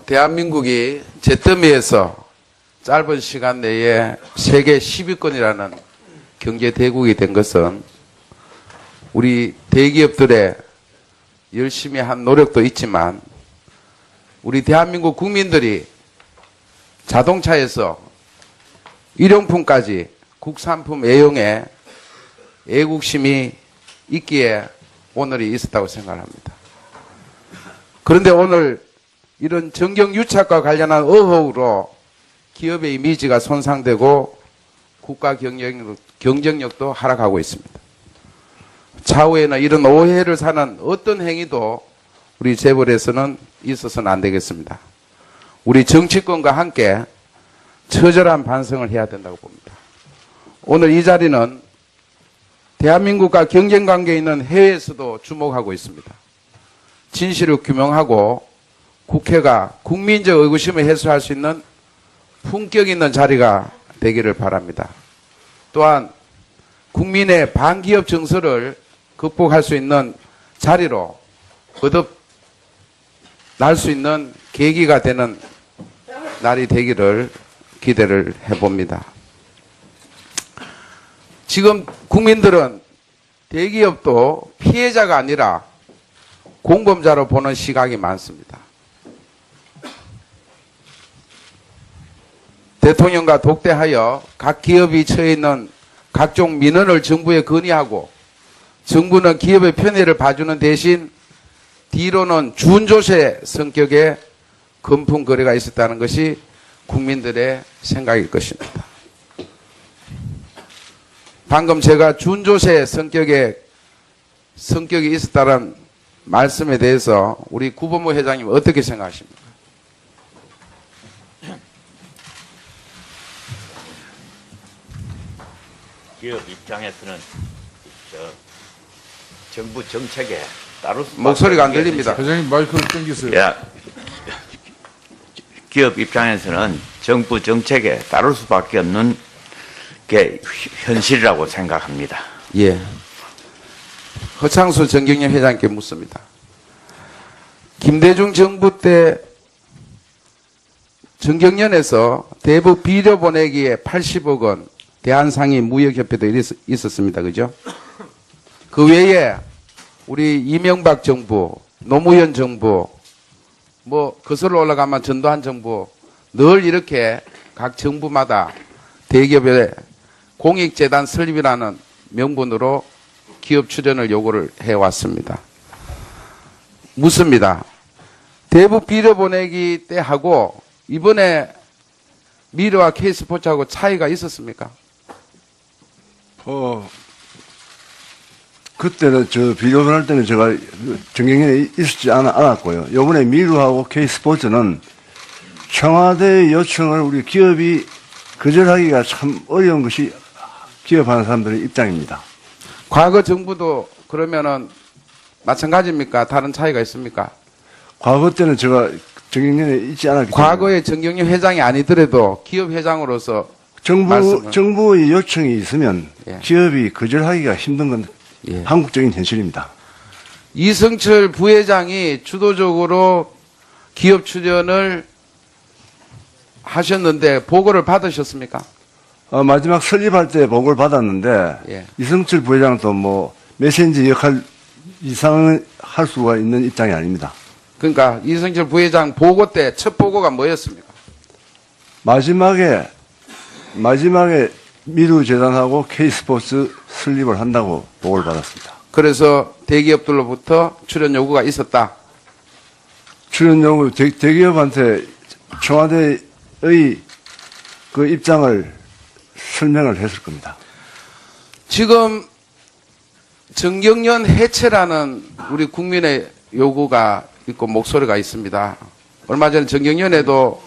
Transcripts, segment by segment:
대한민국이 잿더미에서 짧은 시간 내에 세계 10위권이라는 경제 대국이 된 것은 우리 대기업들의 열심히 한 노력도 있지만 우리 대한민국 국민들이 자동차에서 일용품까지 국산품 애용에 애국심이 있기에 오늘이 있었다고 생각합니다. 그런데 오늘 이런 정경유착과 관련한 의혹으로 기업의 이미지가 손상되고 국가 경쟁력도 하락하고 있습니다. 차후에는 이런 오해를 사는 어떤 행위도 우리 재벌에서는 있어서는 안 되겠습니다. 우리 정치권과 함께 처절한 반성을 해야 된다고 봅니다. 오늘 이 자리는 대한민국과 경쟁관계에 있는 해외에서도 주목하고 있습니다. 진실을 규명하고 국회가 국민적 의구심을 해소할 수 있는 품격 있는 자리가 되기를 바랍니다. 또한 국민의 반기업 정서를 극복할 수 있는 자리로 거듭날 수 있는 계기가 되는 날이 되기를 기대를 해봅니다. 지금 국민들은 대기업도 피해자가 아니라 공범자로 보는 시각이 많습니다. 대통령과 독대하여 각 기업이 처해 있는 각종 민원을 정부에 건의하고 정부는 기업의 편의를 봐주는 대신 뒤로는 준조세 성격의 금품 거래가 있었다는 것이 국민들의 생각일 것입니다. 방금 제가 준조세 성격이 있었다는 말씀에 대해서 우리 구본모 회장님 어떻게 생각하십니까? 기업 입장에서는 정부 정책에 따를 수밖에 목소리가 안 들립니다. 회장님 마이크를 당기세요. 야, 기업 입장에서는 정부 정책에 따를 수밖에 없는 게 현실이라고 생각합니다. 예. 허창수 정경련 회장님께 묻습니다. 김대중 정부 때 정경련에서 대북 비료 보내기에 80억 원, 대한상인 무역협회도 있었습니다. 그죠? 그 외에 우리 이명박 정부, 노무현 정부, 거슬러 올라가면 전두환 정부 늘 이렇게 각 정부마다 대기업의 공익재단 설립이라는 명분으로 기업 출연을 요구를 해왔습니다. 묻습니다. 대북 비료 보내기 때 하고 이번에 미르와 K스포츠하고 차이가 있었습니까? 그때는 비교 보낼 때는 제가 정경련에 있었지 않았고요. 이번에 미르하고 K스포츠는 청와대 요청을 우리 기업이 거절하기가 참 어려운 것이 기업하는 사람들의 입장입니다. 과거 정부도 그러면은 마찬가지입니까? 다른 차이가 있습니까? 과거 때는 제가 정경련에 있지 않았기 때문에 과거에 정경련 회장이 아니더라도 기업 회장으로서 정부의 요청이 있으면 예. 기업이 거절하기가 힘든 건 예. 한국적인 현실입니다. 이승철 부회장이 주도적으로 기업 출연을 하셨는데 보고를 받으셨습니까? 마지막 설립할 때 보고를 받았는데 예. 이승철 부회장도 메신저 역할 이상은 할 수가 있는 입장이 아닙니다. 그러니까 이승철 부회장 보고 때 첫 보고가 뭐였습니까? 마지막에 미르재단하고 K스포츠 설립을 한다고 보고를 받았습니다. 그래서 대기업들로부터 출연 요구가 있었다. 출연 요구 대기업한테 청와대의 그 입장을 설명을 했을 겁니다. 지금 정경련 해체라는 우리 국민의 요구가 있고 목소리가 있습니다. 얼마 전에 정경련에도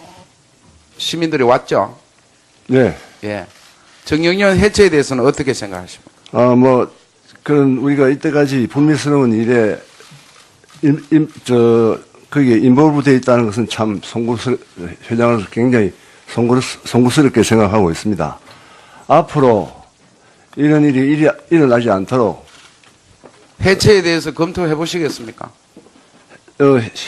시민들이 왔죠. 네. 예. 정경련 해체에 대해서는 어떻게 생각하십니까? 그런 우리가 이때까지 불미스러운 일에 거기에 인볼브되어 있다는 것은 참 회장으로서 굉장히 송구스럽게 생각하고 있습니다. 앞으로 이런 일이 일어나지 않도록 해체에 대해서 검토해 보시겠습니까?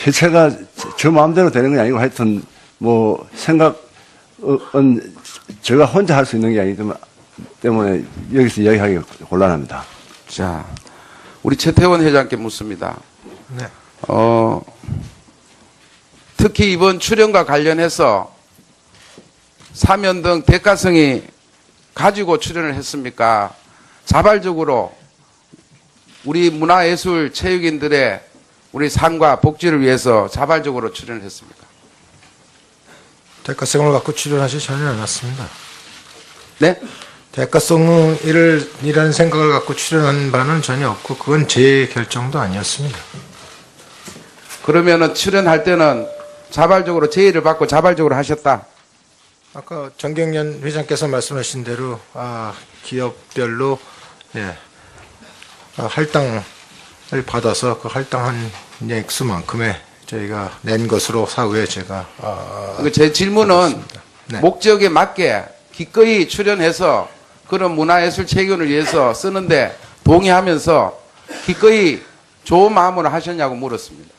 해체가 저 마음대로 되는 게 아니고 하여튼 뭐 생각은 제가 혼자 할 수 있는 게 아니기 때문에 여기서 이야기하기가 곤란합니다. 자, 우리 최태원 회장께 묻습니다. 네. 특히 이번 출연과 관련해서 사면 등 대가성이 가지고 출연을 했습니까? 자발적으로 우리 문화예술 체육인들의 우리 상과 복지를 위해서 자발적으로 출연을 했습니까? 대가성을 갖고 출연하지 전혀 않았습니다. 네? 대가성이라는 생각을 갖고 출연한 바는 전혀 없고 그건 제 결정도 아니었습니다. 그러면은 출연할 때는 자발적으로 제의를 받고 자발적으로 하셨다. 아까 정경련 회장께서 말씀하신 대로 기업별로 할당을 받아서 그 할당한 액수만큼의 저희가 낸 것으로 사후에 제가 제 질문은 받았습니다. 네. 목적에 맞게 기꺼이 출연해서 그런 문화예술 체육을 위해서 쓰는데 동의하면서 기꺼이 좋은 마음으로 하셨냐고 물었습니다.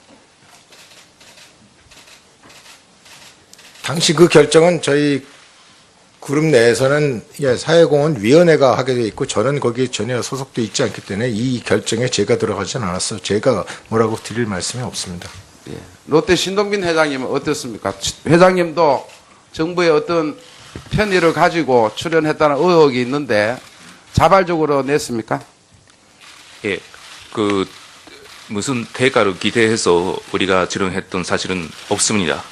당시 그 결정은 저희 그룹 내에서는 사회공헌위원회가 하게 돼 있고 저는 거기에 전혀 소속돼 있지 않기 때문에 이 결정에 제가 들어가진 않았어요. 제가 뭐라고 드릴 말씀이 없습니다. 예. 롯데 신동빈 회장님은 어떻습니까? 회장님도 정부의 어떤 편의를 가지고 출연했다는 의혹이 있는데 자발적으로 냈습니까? 예, 무슨 대가를 기대해서 우리가 출연했던 사실은 없습니다.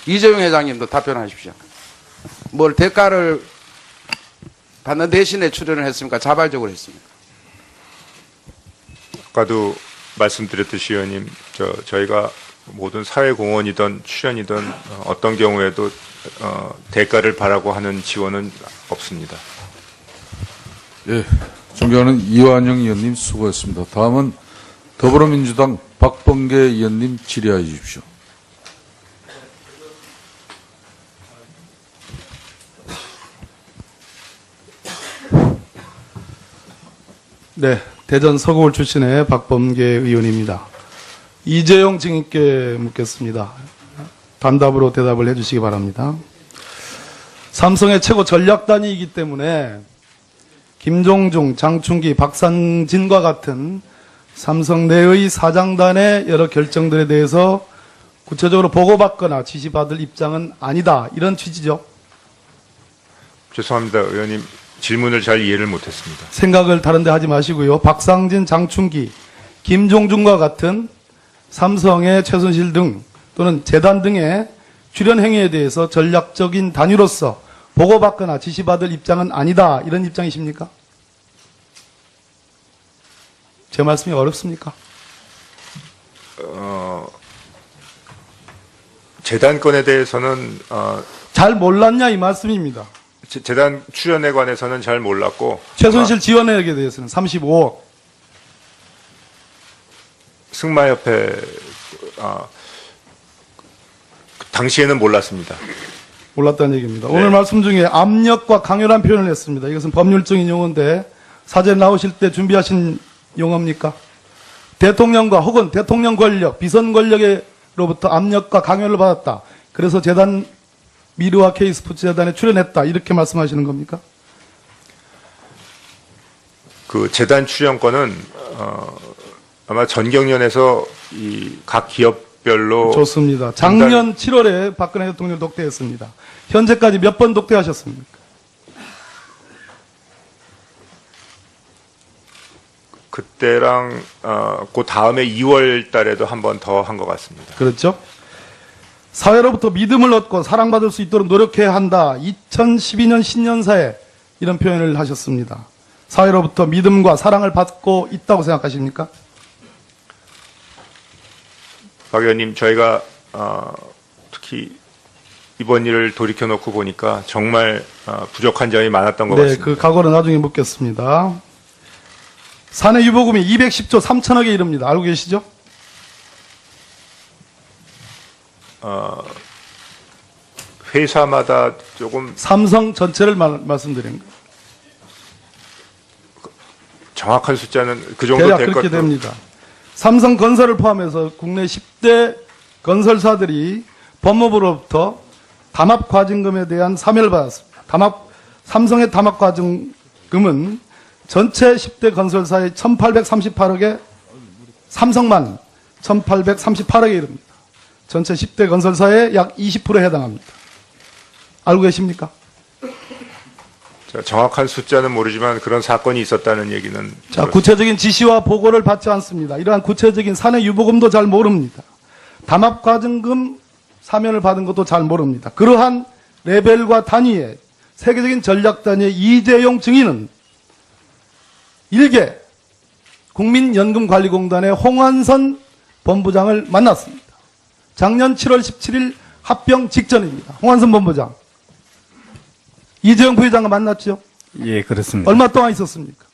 이재용 회장님도 답변하십시오. 뭘 대가를 받는 대신에 출연을 했습니까? 자발적으로 했습니까? 아까도 말씀드렸듯이 의원님, 저희가 모든 사회공헌이든 출연이든 어떤 경우에도 대가를 바라고 하는 지원은 없습니다. 예, 존경하는 이완영 의원님 수고했습니다. 다음은 더불어민주당 박범계 의원님 질의하여 주십시오. 네, 대전 서구울 출신의 박범계 의원입니다. 이재용 증인께 묻겠습니다. 단답으로 대답을 해주시기 바랍니다. 삼성의 최고 전략단이기 때문에 김종중, 장충기, 박상진과 같은 삼성 내의 사장단의 여러 결정들에 대해서 구체적으로 보고받거나 지시받을 입장은 아니다. 이런 취지죠. 죄송합니다, 의원님. 질문을 잘 이해를 못했습니다. 생각을 다른 데 하지 마시고요. 박상진, 장충기, 김종중과 같은 삼성의 최순실 등 또는 재단 등의 출연 행위에 대해서 전략적인 단위로서 보고받거나 지시받을 입장은 아니다. 이런 입장이십니까? 제 말씀이 어렵습니까? 재단 건에 대해서는 잘 몰랐냐 이 말씀입니다. 재단 출연에 관해서는 잘 몰랐고 최순실 지원액에 대해서는 35억. 승마협회 당시에는 몰랐습니다. 몰랐다는 얘기입니다. 네. 오늘 말씀 중에 압력과 강요란 표현을 했습니다. 이것은 법률적인 용어인데 사전 나오실 때 준비하신 용어입니까? 대통령과 혹은 대통령 권력, 비선 권력으로부터 압력과 강요를 받았다. 그래서 재단 미르와 K스포츠 재단에 출연했다. 이렇게 말씀하시는 겁니까? 그 재단 출연권은 아마 전경련에서 이 각 기업별로 좋습니다. 작년 7월에 박근혜 대통령 독대했습니다. 현재까지 몇 번 독대하셨습니까? 그때랑 그 다음에 2월 달에도 한 번 더 한 것 같습니다. 그렇죠? 사회로부터 믿음을 얻고 사랑받을 수 있도록 노력해야 한다. 2012년 신년사에 이런 표현을 하셨습니다. 사회로부터 믿음과 사랑을 받고 있다고 생각하십니까? 박 의원님, 저희가 특히 이번 일을 돌이켜놓고 보니까 정말 부족한 점이 많았던 것 네, 같습니다. 그 각오는 나중에 묻겠습니다. 사내 유보금이 210조 3천억에 이릅니다. 알고 계시죠? 회사마다 조금 삼성 전체를 말씀드린 거예요. 정확한 숫자는 그 정도 대략 될 그렇게 것도 됩니다. 삼성건설을 포함해서 국내 10대 건설사들이 법무부로부터 담합과징금에 대한 사면을 받았습니다. 삼성의 담합과징금은 전체 10대 건설사의 1,838억에 삼성만 1,838억에 이릅니다. 전체 10대 건설사의 약 20%에 해당합니다. 알고 계십니까? 정확한 숫자는 모르지만 그런 사건이 있었다는 얘기는 자, 들었습니다. 구체적인 지시와 보고를 받지 않습니다. 이러한 구체적인 사내 유보금도 잘 모릅니다. 담합과징금 사면을 받은 것도 잘 모릅니다. 그러한 레벨과 단위의 세계적인 전략 단위의 이재용 증인은 일개 국민연금관리공단의 홍한선 본부장을 만났습니다. 작년 7월 17일 합병 직전입니다. 홍한선 본부장. 이재용 부회장과 만났죠? 예, 그렇습니다. 얼마 동안 있었습니까?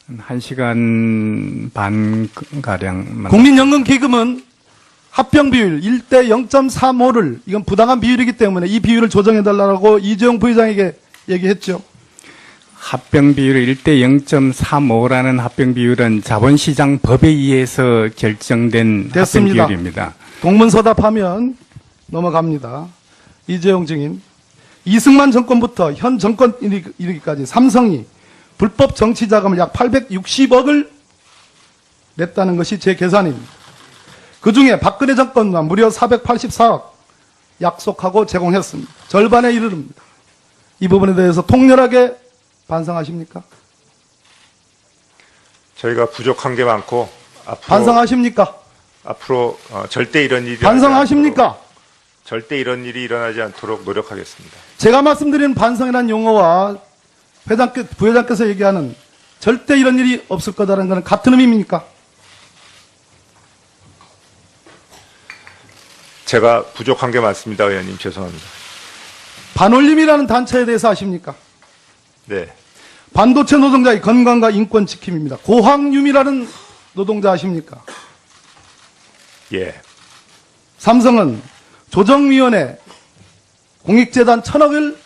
1시간 반가량. 국민연금기금은 합병 비율 1대 0.35를 이건 부당한 비율이기 때문에 이 비율을 조정해달라고 이재용 부회장에게 얘기했죠. 합병 비율 1대 0.35라는 합병 비율은 자본시장 법에 의해서 결정된 됐습니다. 합병 비율입니다. 동문서답하면 넘어갑니다. 이재용 증인. 이승만 정권부터 현 정권 이르기까지 삼성이 불법 정치자금을 약 860억을 냈다는 것이 제 계산입니다. 그중에 박근혜 정권과 무려 484억 약속하고 제공했습니다. 절반에 이르릅니다. 이 부분에 대해서 통렬하게 반성하십니까? 저희가 부족한 게 많고 반성하십니까? 앞으로 절대 이런 일이 반성하십니까? 절대 이런 일이 일어나지 않도록 노력하겠습니다. 제가 말씀드리는 반성이라는 용어와 부회장께서 얘기하는 절대 이런 일이 없을 거다라는 것은 같은 의미입니까? 제가 부족한 게 많습니다, 의원님. 죄송합니다. 반올림이라는 단체에 대해서 아십니까? 네. 반도체 노동자의 건강과 인권 지킴입니다. 고항유미라는 노동자 아십니까? 예. 삼성은 조정위원회 공익재단 1,000억을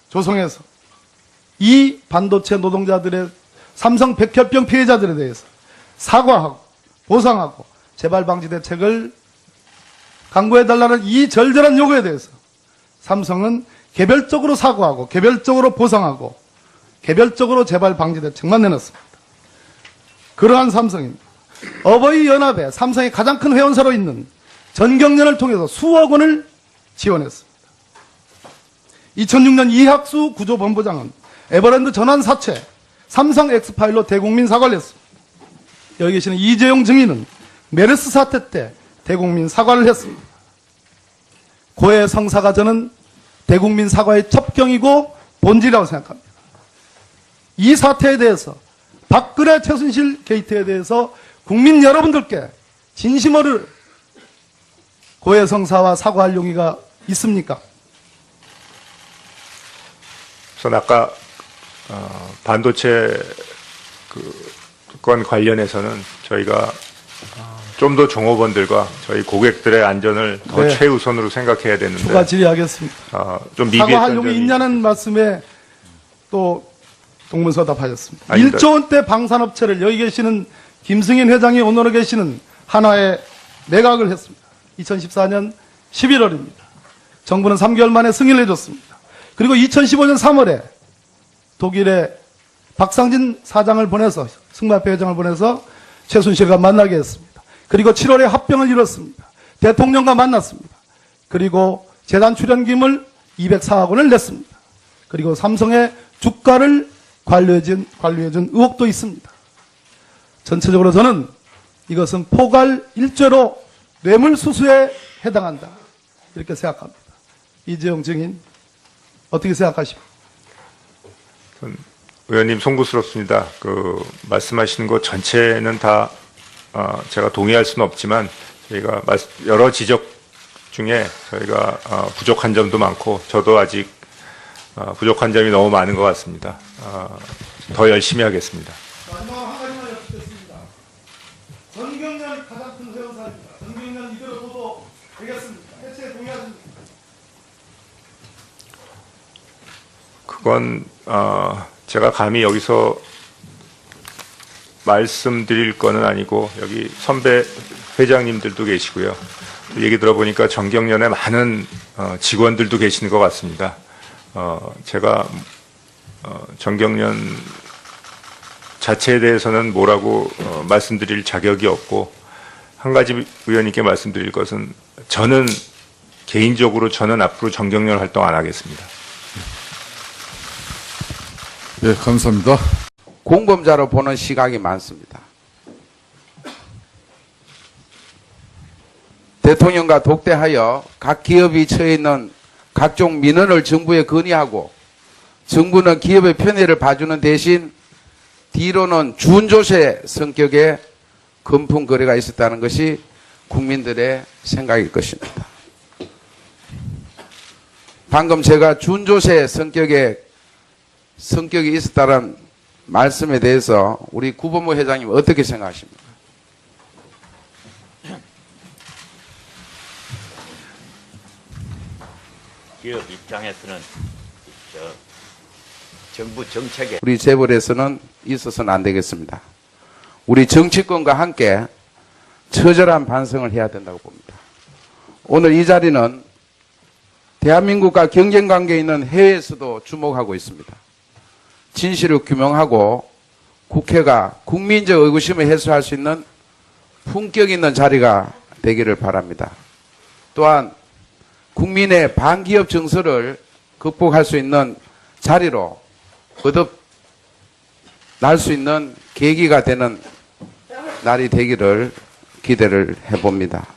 조성해서 이 반도체 노동자들의 삼성 백혈병 피해자들에 대해서 사과하고 보상하고 재발방지 대책을 강구해달라는 이 절절한 요구에 대해서 삼성은 개별적으로 사과하고 개별적으로 보상하고 개별적으로 재발방지 대책만 내놨습니다. 그러한 삼성입니다. 어버이연합에 삼성의 가장 큰 회원사로 있는 전경련을 통해서 수억 원을 지원했습니다. 2006년 이학수 구조본부장은 에버랜드 전환사채 삼성 엑스파일로 대국민 사과를 했습니다. 여기 계시는 이재용 증인은 메르스 사태 때 대국민 사과를 했습니다. 고해 성사가 저는 대국민 사과의 첩경이고 본질이라고 생각합니다. 이 사태에 대해서 박근혜 최순실 게이트에 대해서 국민 여러분들께 진심으로 고해 성사와 사과할 용의가 있습니까? 우선 아까 반도체 건 관련해서는 저희가 좀 더 종업원들과 저희 고객들의 안전을 더 네. 최우선으로 생각해야 되는데 추가 질의하겠습니다. 좀 사과할 미비했던 용이 점이 있냐는 말씀에 또 동문서답하셨습니다. 아닙니다. 1조 원대 방산업체를 여기 계시는 김승인 회장이 오늘에 계시는 한화에 매각을 했습니다. 2014년 11월입니다. 정부는 3개월 만에 승인을 해줬습니다. 그리고 2015년 3월에 독일에 박상진 사장을 보내서 승마협회 회장을 보내서 최순실과 만나게 했습니다. 그리고 7월에 합병을 이뤘습니다. 대통령과 만났습니다. 그리고 재단 출연금을 204억 원을 냈습니다. 그리고 삼성의 주가를 관리해준 의혹도 있습니다. 전체적으로 저는 이것은 포괄 일죄로 뇌물수수에 해당한다. 이렇게 생각합니다. 이재용 증인 어떻게 생각하십니까? 의원님 송구스럽습니다. 말씀하시는 것 전체는 다 제가 동의할 수는 없지만 저희가 여러 지적 중에 저희가 부족한 점도 많고 저도 아직 부족한 점이 너무 많은 것 같습니다. 더 열심히 하겠습니다. 마지막 한 가지만 여쭙겠습니다. 전경련 가장 큰 회원사입니다. 전경련 이대로 둬도 되겠습니까? 해체에 동의하십니까? 그건 제가 감히 여기서 말씀드릴 거는 아니고 여기 선배 회장님들도 계시고요. 얘기 들어보니까 정경련에 많은 직원들도 계시는 것 같습니다. 제가 정경련 자체에 대해서는 뭐라고 말씀드릴 자격이 없고, 한 가지 의원님께 말씀드릴 것은 저는 개인적으로 앞으로 정경련 활동 안 하겠습니다. 예, 감사합니다. 공범자로 보는 시각이 많습니다. 대통령과 독대하여 각 기업이 처해 있는 각종 민원을 정부에 건의하고 정부는 기업의 편의를 봐주는 대신 뒤로는 준조세 성격의 금품 거래가 있었다는 것이 국민들의 생각일 것입니다. 방금 제가 준조세 성격이 있었다는 말씀에 대해서 우리 구본모 회장님 어떻게 생각하십니까? 기업 입장에서는 정부 정책에 우리 재벌에서는 있어서는 안 되겠습니다. 우리 정치권과 함께 처절한 반성을 해야 된다고 봅니다. 오늘 이 자리는 대한민국과 경쟁관계에 있는 해외에서도 주목하고 있습니다. 진실을 규명하고 국회가 국민적 의구심을 해소할 수 있는 품격 있는 자리가 되기를 바랍니다. 또한 국민의 반기업 정서를 극복할 수 있는 자리로 거듭날 수 있는 계기가 되는 날이 되기를 기대를 해봅니다.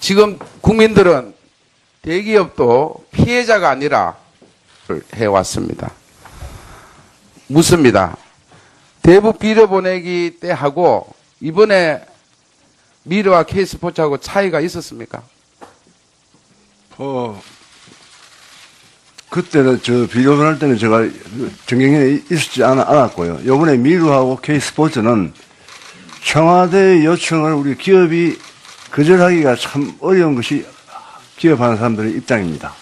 지금 국민들은 대기업도 피해자가 아니라 해왔습니다. 묻습니다. 대북 비료 보내기 때 하고 이번에 미르와 K스포츠하고 차이가 있었습니까? 그때는 비교 할 때는 제가 정경련에 있었지 않았고요. 이번에 미르하고 K스포츠는 청와대 요청을 우리 기업이 거절하기가 참 어려운 것이 기업하는 사람들의 입장입니다.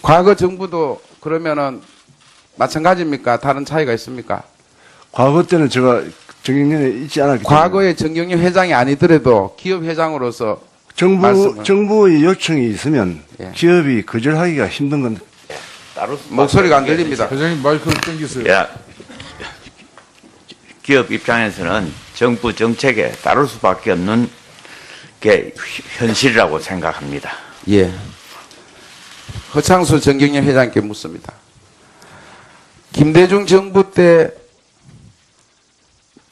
과거 정부도 그러면은 마찬가지입니까? 다른 차이가 있습니까? 과거 때는 제가 정경련에 있지 않았기 때문에 과거에 정경련 회장이 아니더라도 기업 회장으로서 정부의 요청이 있으면 예. 기업이 거절하기가 힘든 건 따로 목소리가 안 들립니다. 회장님 마이크를 당기세요. 야, 기업 입장에서는 정부 정책에 따를 수밖에 없는 게 현실이라고 생각합니다. 예. 허창수 정경련 회장님께 묻습니다. 김대중 정부 때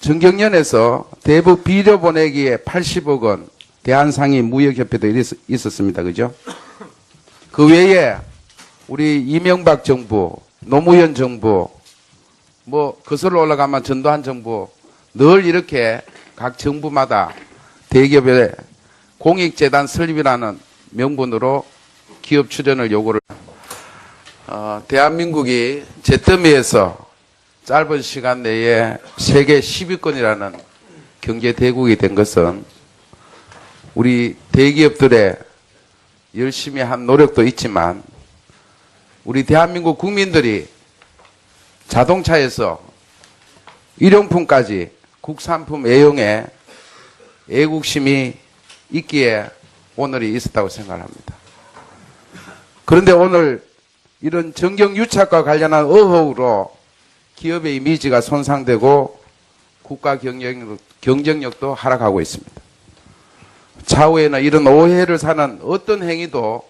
정경련에서 대북 비료 보내기에 80억 원 대한상인 무역협회도 있었습니다. 그죠? 그 외에 우리 이명박 정부, 노무현 정부, 거슬러 올라가면 전두환 정부 늘 이렇게 각 정부마다 대기업의 공익재단 설립이라는 명분으로 기업 출연을 요구를 대한민국이 잿더미에서 짧은 시간 내에 세계 10위권이라는 경제 대국이 된 것은 우리 대기업들의 열심히 한 노력도 있지만 우리 대한민국 국민들이 자동차에서 일용품까지 국산품 애용에 애국심이 있기에 오늘이 있었다고 생각합니다. 그런데 오늘 이런 정경유착과 관련한 의혹으로 기업의 이미지가 손상되고 국가 경쟁력도 하락하고 있습니다. 차후에는 이런 오해를 사는 어떤 행위도